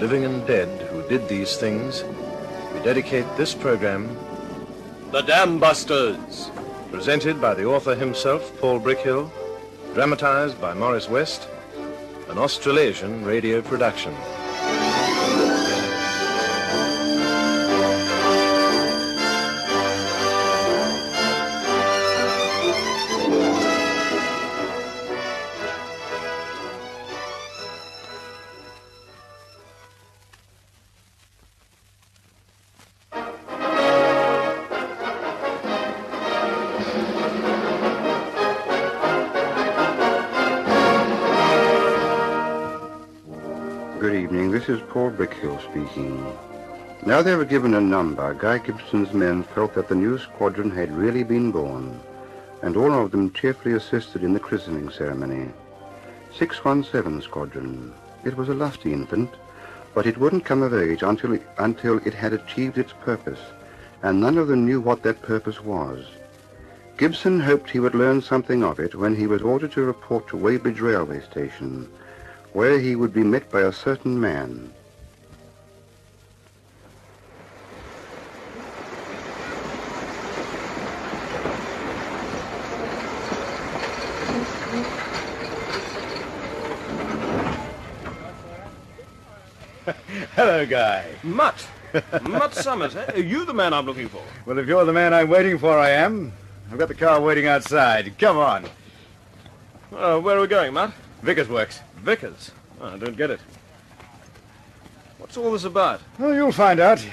living and dead who did these things, we dedicate this program, The Dambusters, presented by the author himself, Paul Brickhill, dramatized by Morris West, an Australasian radio production. Good evening, this is Paul Brickhill speaking. Now they were given a number, Guy Gibson's men felt that the new squadron had really been born, and all of them cheerfully assisted in the christening ceremony. 617 Squadron. It was a lusty infant, but it wouldn't come of age until it had achieved its purpose, and none of them knew what that purpose was. Gibson hoped he would learn something of it when he was ordered to report to Weybridge Railway Station, where he would be met by a certain man. Hello, Guy. Mutt. Mutt Summers, eh? Are you the man I'm looking for? Well, if you're the man I'm waiting for, I am. I've got the car waiting outside. Come on. Where are we going, Mutt? Vickers Works. Vickers? Oh, I don't get it. What's all this about? Well, you'll find out.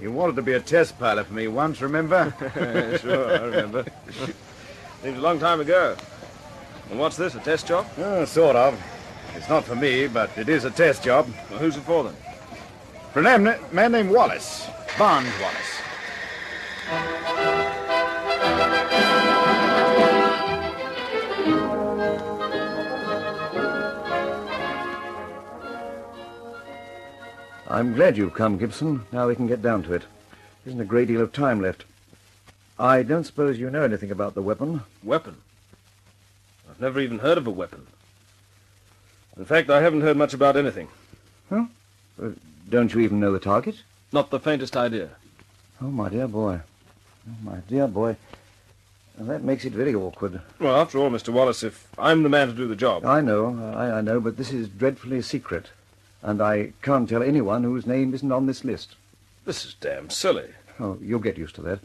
You wanted to be a test pilot for me once, remember? Sure, I remember. Seems a long time ago. And what's this, a test job? Sort of. It's not for me, but it is a test job. Well, who's it for, then? For a man named Wallis. Barnes Wallis. I'm glad you've come, Gibson. Now we can get down to it. There isn't a great deal of time left. I don't suppose you know anything about the weapon. Weapon? I've never even heard of a weapon. In fact, I haven't heard much about anything. Huh? Don't you even know the target? Not the faintest idea. Oh, my dear boy. Oh, my dear boy. And that makes it very awkward. Well, after all, Mr. Wallis, if I'm the man to do the job... I know, I know, but this is dreadfully secret. And I can't tell anyone whose name isn't on this list. This is damn silly. Oh, you'll get used to that.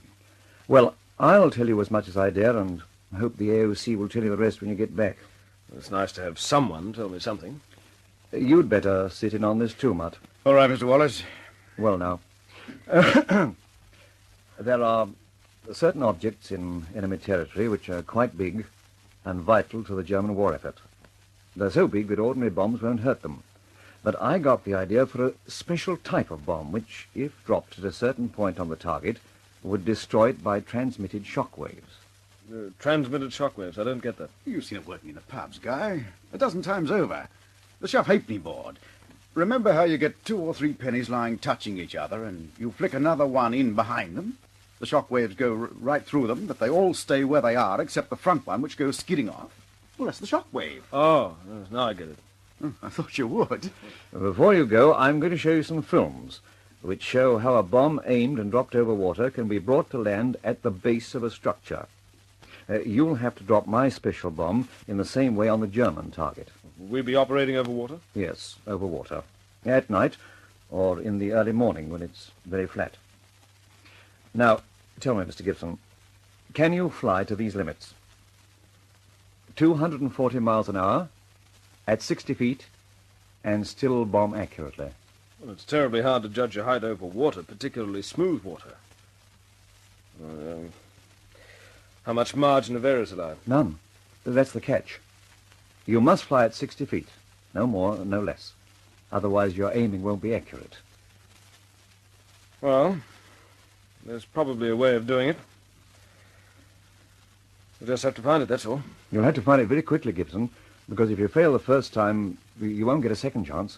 Well, I'll tell you as much as I dare, and I hope the AOC will tell you the rest when you get back. It's nice to have someone tell me something. You'd better sit in on this too, Mutt. All right, Mr. Wallis. Well, now. There are certain objects in enemy territory which are quite big and vital to the German war effort. They're so big that ordinary bombs won't hurt them. But I got the idea for a special type of bomb which, if dropped at a certain point on the target, would destroy it by transmitted shock waves. Transmitted shock waves, I don't get that. You've seen it working in the pubs, Guy. A dozen times over. The Shuff Halfpenny board. Remember how you get 2 or 3 pennies lying touching each other, and you flick another one in behind them? The shock waves go right through them, but they all stay where they are, except the front one, which goes skidding off. Well, that's the shock wave. Oh, now I get it. I thought you would. Before you go, I'm going to show you some films which show how a bomb aimed and dropped over water can be brought to land at the base of a structure. You'll have to drop my special bomb in the same way on the German target. We'll be operating over water? Yes, over water. At night, or in the early morning when it's very flat. Now, tell me, Mr. Gibson, can you fly to these limits? 240 miles an hour, at 60 feet, and still bomb accurately. Well, it's terribly hard to judge your height over water, particularly smooth water. How much margin of error is allowed? None. That's the catch. You must fly at 60 feet. No more, no less. Otherwise your aiming won't be accurate. Well, there's probably a way of doing it. We'll just have to find it, that's all. You'll have to find it very quickly, Gibson, because if you fail the first time, you won't get a second chance.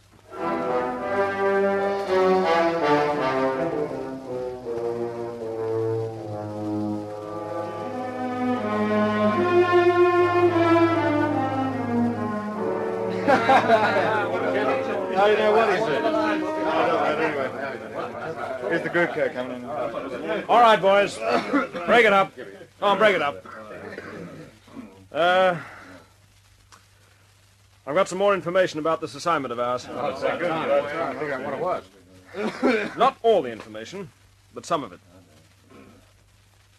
Now you know what he said. Here's the group care coming in. All right, boys. Break it up. Come on, break it up. I've got some more information about this assignment of ours. Trying to figure out what it was. Not all the information, but some of it.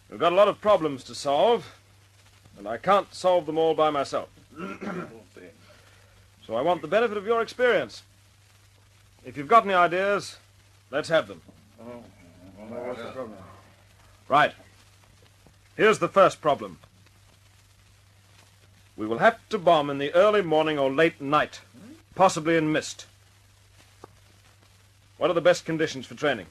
We've got a lot of problems to solve, and I can't solve them all by myself. So I want the benefit of your experience. If you've got any ideas, let's have them. Right. Here's the first problem. We will have to bomb in the early morning or late night, possibly in mist. What are the best conditions for training?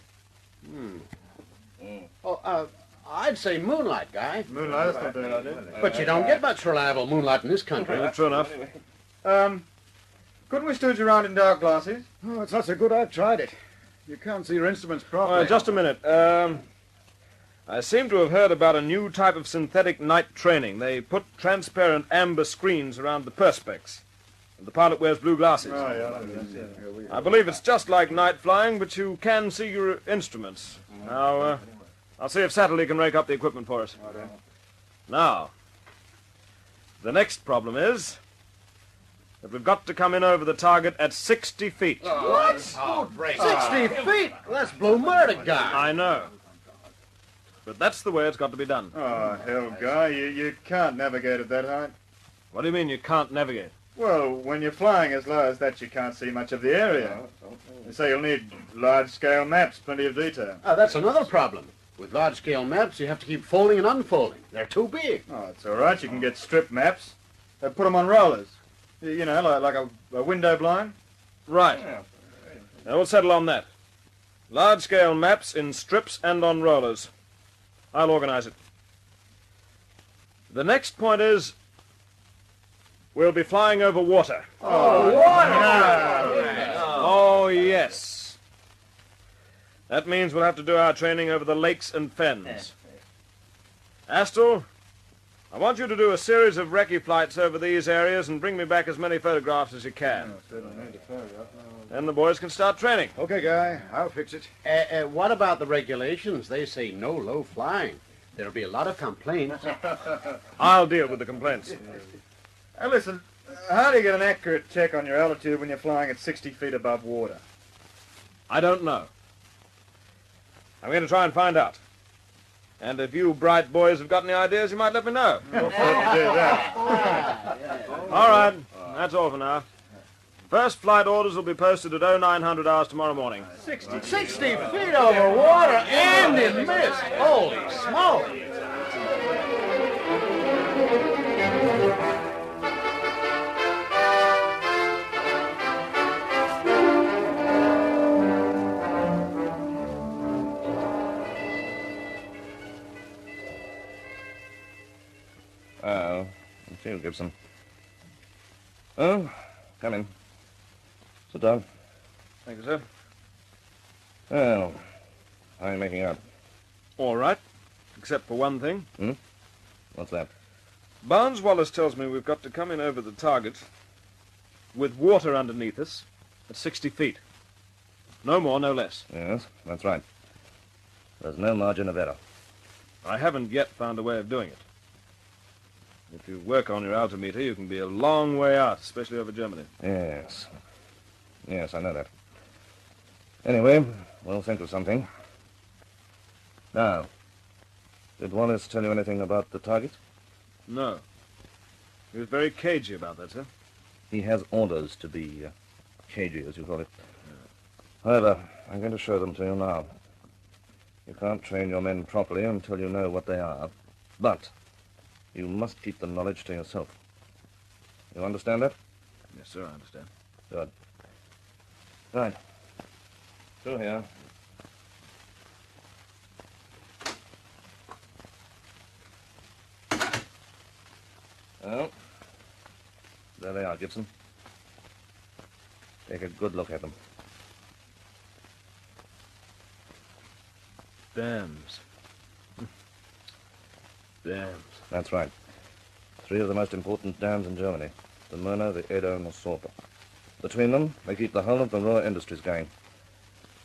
Oh, I'd say moonlight, Guy. Moonlight, that's not a bad idea. But you don't get much reliable moonlight in this country. True enough. Couldn't we stooge around in dark glasses? Oh, it's not so good. I've tried it. You can't see your instruments properly. Just a minute. I seem to have heard about a new type of synthetic night training. They put transparent amber screens around the perspex, and the pilot wears blue glasses. I believe it's just like night flying, but you can see your instruments. Now, I'll see if Satterley can rake up the equipment for us. Now, the next problem is that we've got to come in over the target at 60 feet. What? 60 feet? That's blue murder, Guy. I know. But that's the way it's got to be done. Oh, hell, Guy, you can't navigate at that height. What do you mean you can't navigate? Well, when you're flying as low as that, you can't see much of the area. So you'll need large-scale maps, plenty of detail. That's another problem. With large-scale maps, you have to keep folding and unfolding. They're too big. Oh, it's all right. You can get strip maps. Put them on rollers. You know, like a window blind. Right. Now we'll settle on that. Large-scale maps in strips and on rollers. I'll organize it. The next point is we'll be flying over water. Oh, water! Oh, yes. That means we'll have to do our training over the lakes and fens. Astle, I want you to do a series of recce flights over these areas and bring me back as many photographs as you can. Then the boys can start training. Okay, Guy. I'll fix it. What about the regulations? They say no low flying. There'll be a lot of complaints. I'll deal with the complaints. Hey, listen, how do you get an accurate check on your altitude when you're flying at 60 feet above water? I don't know. I'm going to try and find out. And if you bright boys have got any ideas, you might let me know. We'll certainly do that. All right, that's all for now. First flight orders will be posted at 0900 hours tomorrow morning. 60 feet over water and in mist. Holy smoke! It's you, Gibson. Oh, come in. Sit down. Thank you, sir. Well, how are you making out? All right, except for one thing. What's that? Barnes Wallis tells me we've got to come in over the target with water underneath us at 60 feet. No more, no less. Yes, that's right. There's no margin of error. I haven't yet found a way of doing it. If you work on your altimeter, you can be a long way out, especially over Germany. Yes. Yes, I know that. Anyway, we'll think of something. Now, did Wallace tell you anything about the target? No. He was very cagey about that, sir. He has orders to be cagey, as you call it. However, I'm going to show them to you now. You can't train your men properly until you know what they are. But you must keep the knowledge to yourself. You understand that? Yes, sir, I understand. Good. Right. Through here. Well, there they are, Gibson. Take a good look at them. Dams. Dams. That's right. 3 of the most important dams in Germany. The Murner, the Eder, and the Sorpe. Between them, they keep the whole of the Ruhr industries going.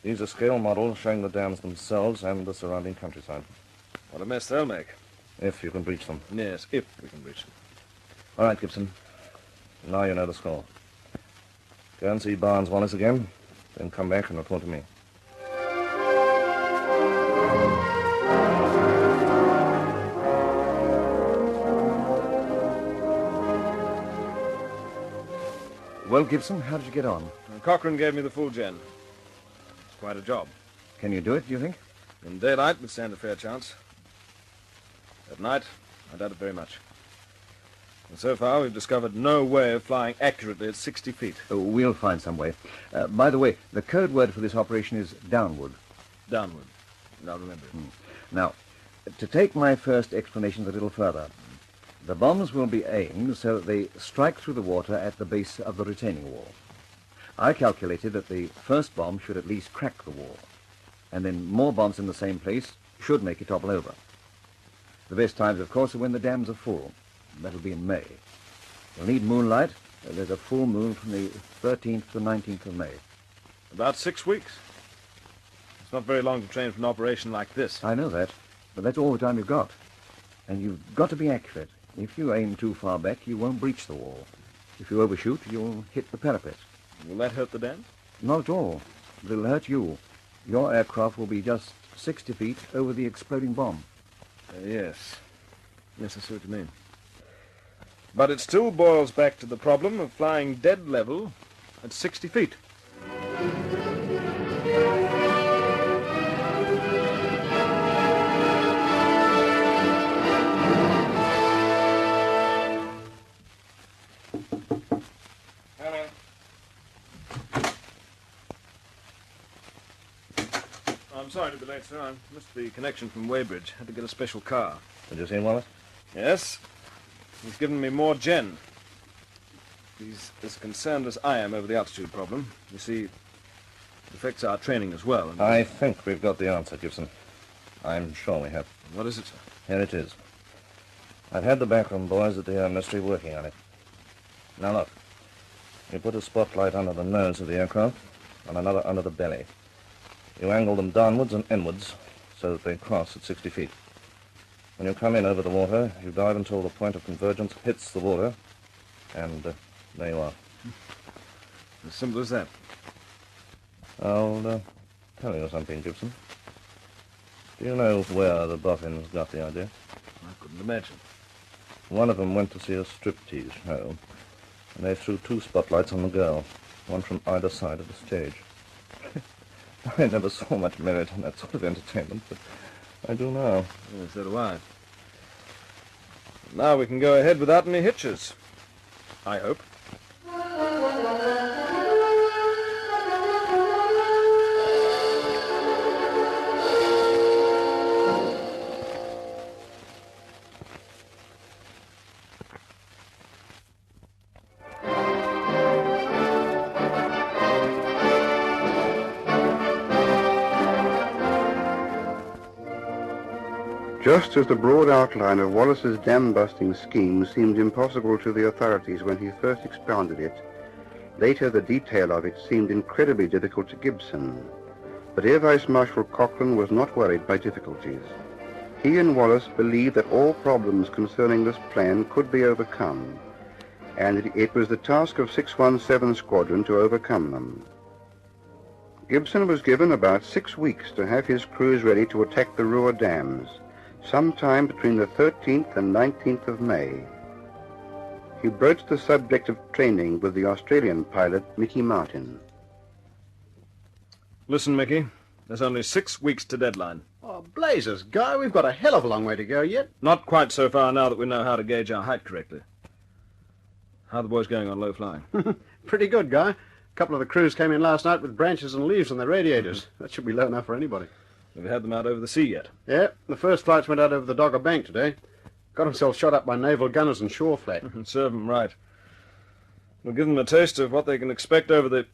These are scale models showing the dams themselves and the surrounding countryside. What a mess they'll make. If you can breach them. Yes, if we can breach them. All right, Gibson. Now you know the score. Go and see Barnes Wallis again, then come back and report to me. Well, Gibson, how did you get on? Cochrane gave me the full gen. It's quite a job. Can you do it, do you think? In daylight, we'd stand a fair chance. At night, I doubt it very much. And so far, we've discovered no way of flying accurately at 60 feet. Oh, we'll find some way. By the way, the code word for this operation is downward. Downward. I'll remember it. Now, to take my first explanations a little further, the bombs will be aimed so that they strike through the water at the base of the retaining wall. I calculated that the first bomb should at least crack the wall, and then more bombs in the same place should make it topple over. The best times, of course, are when the dams are full. That'll be in May. We'll need moonlight. There's a full moon from the 13th to 19th of May. About 6 weeks. It's not very long to train for an operation like this. I know that, but that's all the time you've got. And you've got to be accurate. If you aim too far back, you won't breach the wall. If you overshoot, you'll hit the parapet. Will that hurt the dam? Not at all. But it'll hurt you. Your aircraft will be just 60 feet over the exploding bomb. Yes. Yes, I see what you mean. But it still boils back to the problem of flying dead level at 60 feet. I'm sorry to be late, sir. I missed the connection from Weybridge. Had to get a special car. Did you see Wallace? Yes. He's given me more gen. He's as concerned as I am over the altitude problem. You see, it affects our training as well. I think we've got the answer, Gibson. I'm sure we have. What is it, sir? Here it is. I've had the backroom boys at the Air Ministry working on it. Now look. You put a spotlight under the nose of the aircraft and another under the belly. You angle them downwards and inwards so that they cross at 60 feet. When you come in over the water, you dive until the point of convergence hits the water, and there you are. As simple as that. I'll tell you something, Gibson. Do you know where the boffins got the idea? I couldn't imagine. One of them went to see a striptease show, and they threw 2 spotlights on the girl, one from either side of the stage. I never saw much merit in that sort of entertainment, but I do now. Yes, so do I. Now we can go ahead without any hitches. I hope. Just as the broad outline of Wallis's dam-busting scheme seemed impossible to the authorities when he first expounded it, later the detail of it seemed incredibly difficult to Gibson. But Air Vice Marshal Cochrane was not worried by difficulties. He and Wallis believed that all problems concerning this plan could be overcome, and it was the task of 617 Squadron to overcome them. Gibson was given about 6 weeks to have his crews ready to attack the Ruhr dams, sometime between the 13th and 19th of May. He broached the subject of training with the Australian pilot, Mickey Martin. Listen, Mickey, there's only 6 weeks to deadline. Oh, blazes, Guy, we've got a hell of a long way to go yet. Not quite so far now that we know how to gauge our height correctly. How are the boys going on low flying? Pretty good, Guy. A couple of the crews came in last night with branches and leaves on their radiators. That should be low enough for anybody. Have you had them out over the sea yet? Yeah, the first flights went out over the Dogger Bank today. Got himself shot up by naval gunners and shore flat. Serve them right. We'll give them a taste of what they can expect over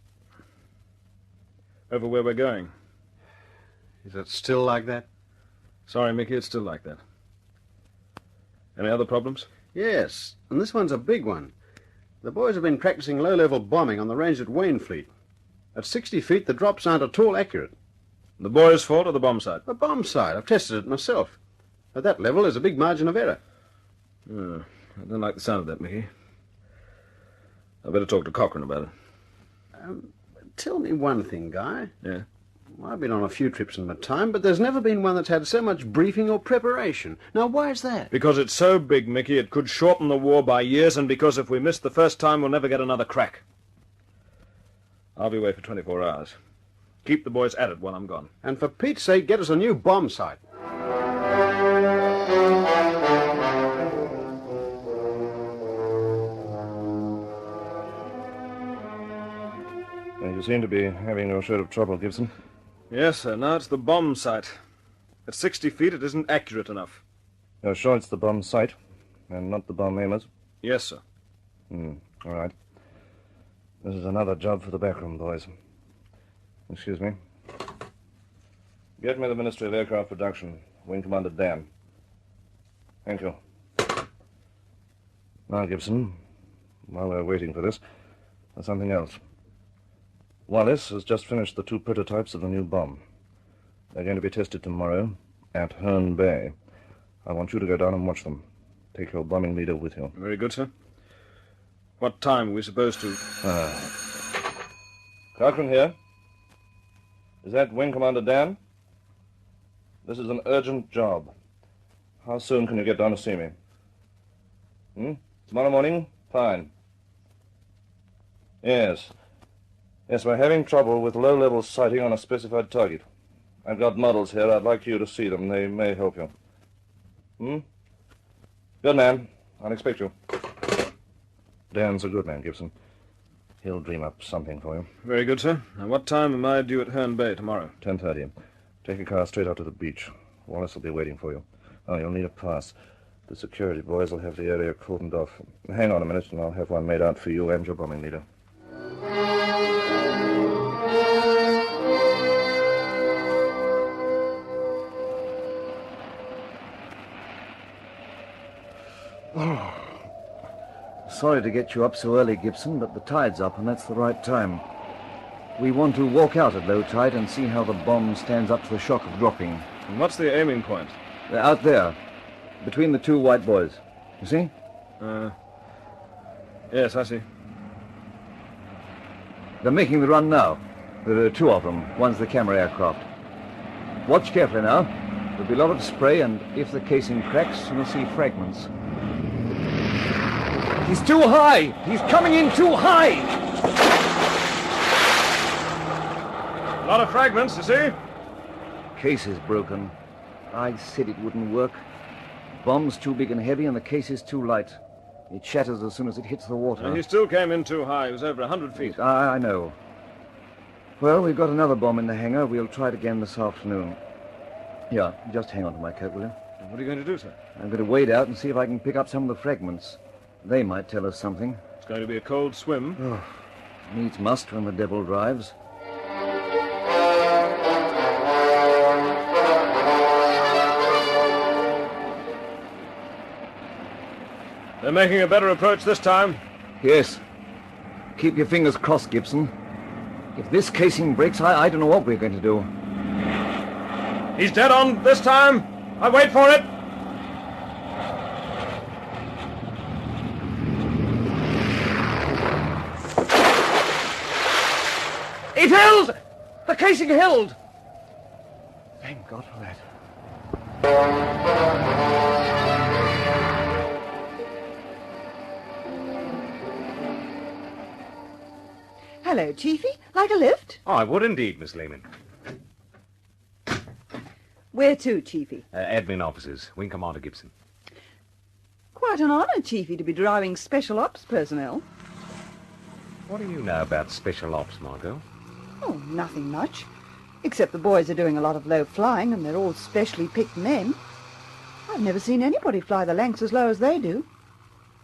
where we're going. Is it still like that? Sorry, Mickey, it's still like that. Any other problems? Yes, and this one's a big one. The boys have been practicing low-level bombing on the range at Wainfleet. At 60 feet, the drops aren't at all accurate. The boy's fault or the bomb sight? The bomb sight. I've tested it myself. At that level, there's a big margin of error. Oh, I don't like the sound of that, Mickey. I better talk to Cochrane about it. Tell me one thing, Guy. Yeah? Well, I've been on a few trips in my time, but there's never been one that's had so much briefing or preparation. Now, why is that? Because it's so big, Mickey, it could shorten the war by years, and because if we miss the first time, we'll never get another crack. I'll be away for 24 hours. Keep the boys at it while I'm gone. And for Pete's sake, get us a new bomb sight. You seem to be having your share of trouble, Gibson. Yes, sir. Now it's the bomb sight. At 60 feet, it isn't accurate enough. You're sure it's the bomb sight and not the bomb aimers? Yes, sir. All right. This is another job for the backroom boys. Excuse me. Get me the Ministry of Aircraft Production, Wing Commander Dam. Thank you. Now, Gibson, while we're waiting for this, there's something else. Wallis has just finished the 2 prototypes of the new bomb. They're going to be tested tomorrow at Herne Bay. I want you to go down and watch them. Take your bombing leader with you. Very good, sir. What time are we supposed to... Cochrane here. Is that Wing Commander Dan? This is an urgent job. How soon can you get down to see me? Tomorrow morning? Fine. Yes. Yes, we're having trouble with low-level sighting on a specified target. I've got models here. I'd like you to see them. They may help you. Good man. I'll expect you. Dan's a good man, Gibson. He'll dream up something for you. Very good, sir. Now, what time am I due at Herne Bay tomorrow? 10:30. Take a car straight out to the beach. Wallis will be waiting for you. Oh, you'll need a pass. The security boys will have the area cordoned off. Hang on a minute, and I'll have one made out for you and your bombing leader. Sorry to get you up so early, Gibson, but the tide's up, and that's the right time. We want to walk out at low tide and see how the bomb stands up to the shock of dropping. And what's the aiming point? They're out there, between the 2 white boys. You see? Yes, I see. They're making the run now. There are 2 of them. One's the camera aircraft. Watch carefully now. There'll be a lot of spray, and if the casing cracks, you'll see fragments. He's too high! He's coming in too high! A lot of fragments, you see? Case is broken. I said it wouldn't work. Bomb's too big and heavy, and the case is too light. It shatters as soon as it hits the water. He still came in too high. He was over 100 feet. I know. Well, we've got another bomb in the hangar. We'll try it again this afternoon. Yeah, just hang on to my coat, will you? What are you going to do, sir? I'm going to wade out and see if I can pick up some of the fragments. They might tell us something. It's going to be a cold swim. Oh, needs must when the devil drives. They're making a better approach this time. Yes. Keep your fingers crossed, Gibson. If this casing breaks, I don't know what we're going to do. He's dead on this time. I wait for it. It held! The casing held! Thank God for that. Hello, Chiefy. Like a lift? Oh, I would indeed, Miss Lehman. Where to, Chiefy? Admin offices. Wing Commander Gibson. Quite an honour, Chiefy, to be driving Special Ops personnel. What do you know about Special Ops, Margot? Oh, nothing much. Except the boys are doing a lot of low flying, and they're all specially picked men. I've never seen anybody fly the lengths as low as they do.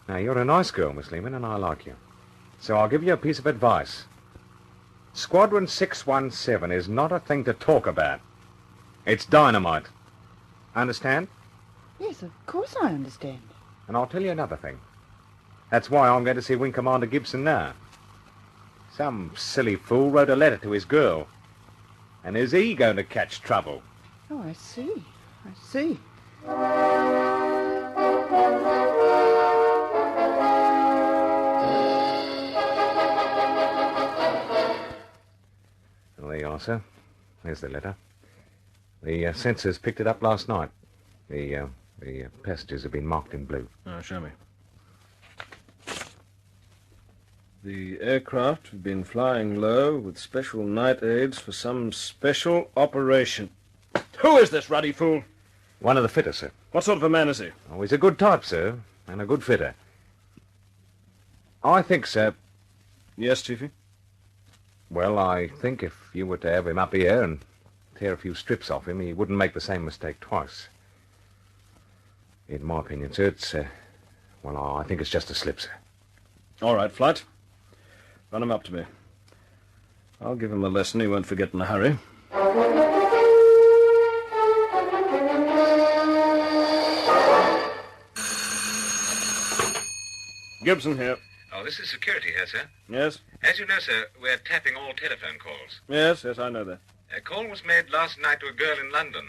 Now, you're a nice girl, Miss Lehman, and I like you. So I'll give you a piece of advice. Squadron 617 is not a thing to talk about. It's dynamite. Understand? Yes, of course I understand. And I'll tell you another thing. That's why I'm going to see Wing Commander Gibson now. Some silly fool wrote a letter to his girl. And is he going to catch trouble? Oh, I see. I see. Well, there you are, sir. There's the letter. The sensors picked it up last night. The passages have been marked in blue. Oh, show me. The aircraft have been flying low with special night aids for some special operation. Who is this ruddy fool? One of the fitters, sir. What sort of a man is he? Oh, he's a good type, sir, and a good fitter. I think, sir... Yes, Chiefy? Well, I think if you were to have him up here and tear a few strips off him, he wouldn't make the same mistake twice. In my opinion, sir, it's... well, I think it's just a slip, sir. All right, Flight. Run him up to me. I'll give him a lesson he won't forget in a hurry. Gibson here. Oh, this is security here, sir. Yes? As you know, sir, we're tapping all telephone calls. Yes, I know that. A call was made last night to a girl in London.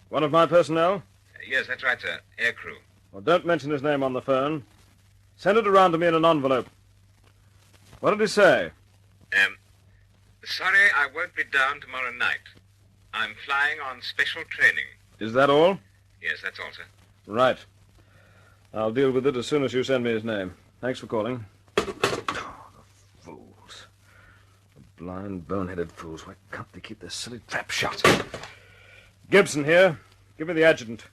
One of my personnel? Yes, that's right, sir. Aircrew. Well, don't mention his name on the phone. Send it around to me in an envelope. What did he say? Sorry I won't be down tomorrow night. I'm flying on special training. Is that all? Yes, that's all, sir. Right. I'll deal with it as soon as you send me his name. Thanks for calling. Oh, the fools. The blind, bone-headed fools. Why can't they keep their silly trap shut? Gibson here. Give me the adjutant.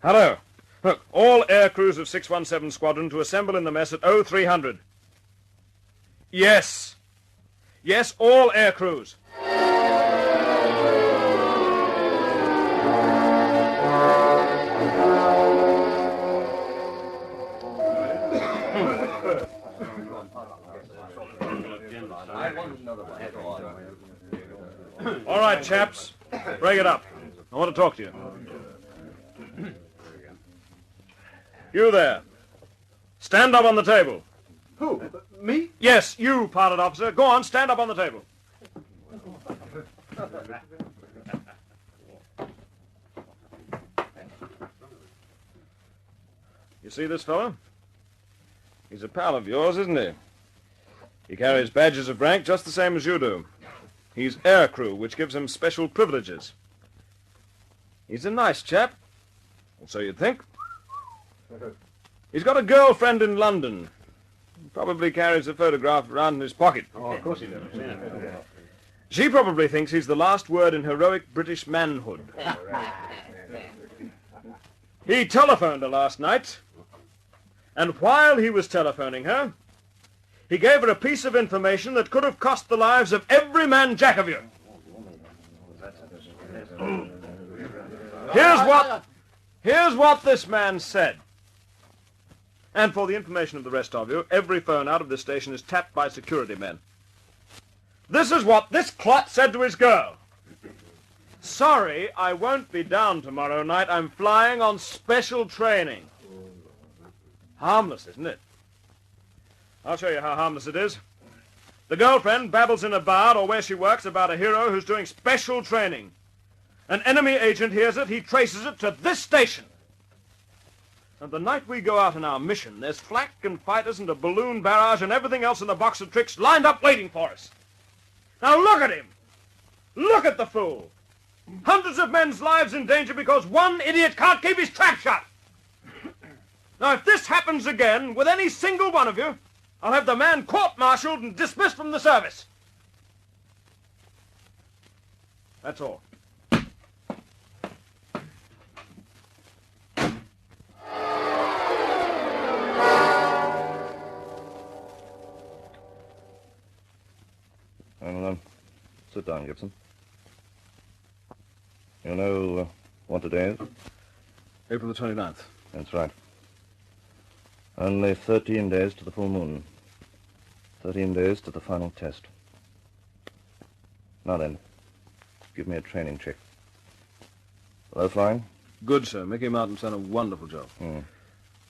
Hello. Look, all air crews of 617 Squadron to assemble in the mess at 0300. Yes. Yes, all air crews. All right, chaps. Break it up. I want to talk to you. You there. Stand up on the table. Who? Me? Yes, you, pilot officer. Go on, stand up on the table. You see this fellow? He's a pal of yours, isn't he? He carries badges of rank just the same as you do. He's aircrew, which gives him special privileges. He's a nice chap. Or so you'd think. He's got a girlfriend in London. He probably carries a photograph around in his pocket. Oh, of course he does. She probably thinks he's the last word in heroic British manhood. He telephoned her last night, and while he was telephoning her, he gave her a piece of information that could have cost the lives of every man jack of you. Here's what this man said. And for the information of the rest of you, every phone out of this station is tapped by security men. This is what this clot said to his girl. Sorry, I won't be down tomorrow night. I'm flying on special training. Harmless, isn't it? I'll show you how harmless it is. The girlfriend babbles in a bar or where she works about a hero who's doing special training. An enemy agent hears it, he traces it to this station. And the night we go out on our mission, there's flak and fighters and a balloon barrage and everything else in the box of tricks lined up waiting for us. Now look at him. Look at the fool. Hundreds of men's lives in danger because one idiot can't keep his trap shut. Now, if this happens again with any single one of you, I'll have the man court-martialed and dismissed from the service. That's all. Well, sit down, Gibson. You know what today is? April the 29th. That's right. Only 13 days to the full moon. 13 days to the final test. Now then, give me a training check. Low flying? Good, sir. Mickey Mountain's done a wonderful job.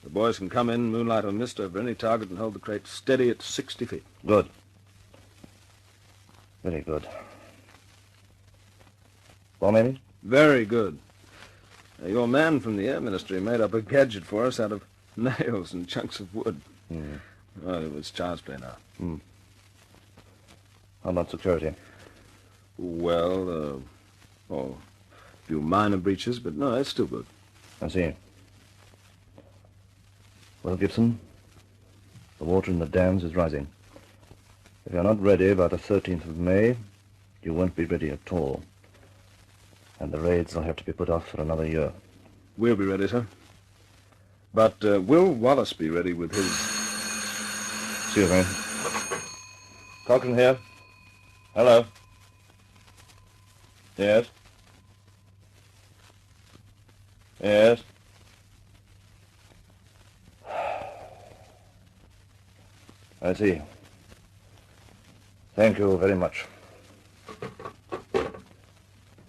The boys can come in, moonlight or mist, over any target and hold the crate steady at 60 feet. Good. Very good. Bomb, maybe? Very good. Your man from the Air Ministry made up a gadget for us out of nails and chunks of wood. Well, it was child's play now. How about security? Well, a few minor breaches, but no, it's still good. I see. Well, Gibson, the water in the dams is rising. If you're not ready by the 13th of May, you won't be ready at all. And the raids will have to be put off for another year. We'll be ready, sir. But will Wallis be ready with his... Excuse me. Cochrane here. Hello. Yes? Yes? I see. Thank you very much.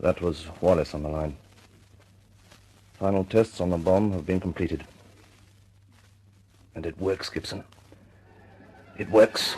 That was Wallis on the line. Final tests on the bomb have been completed. And it works, Gibson. It works.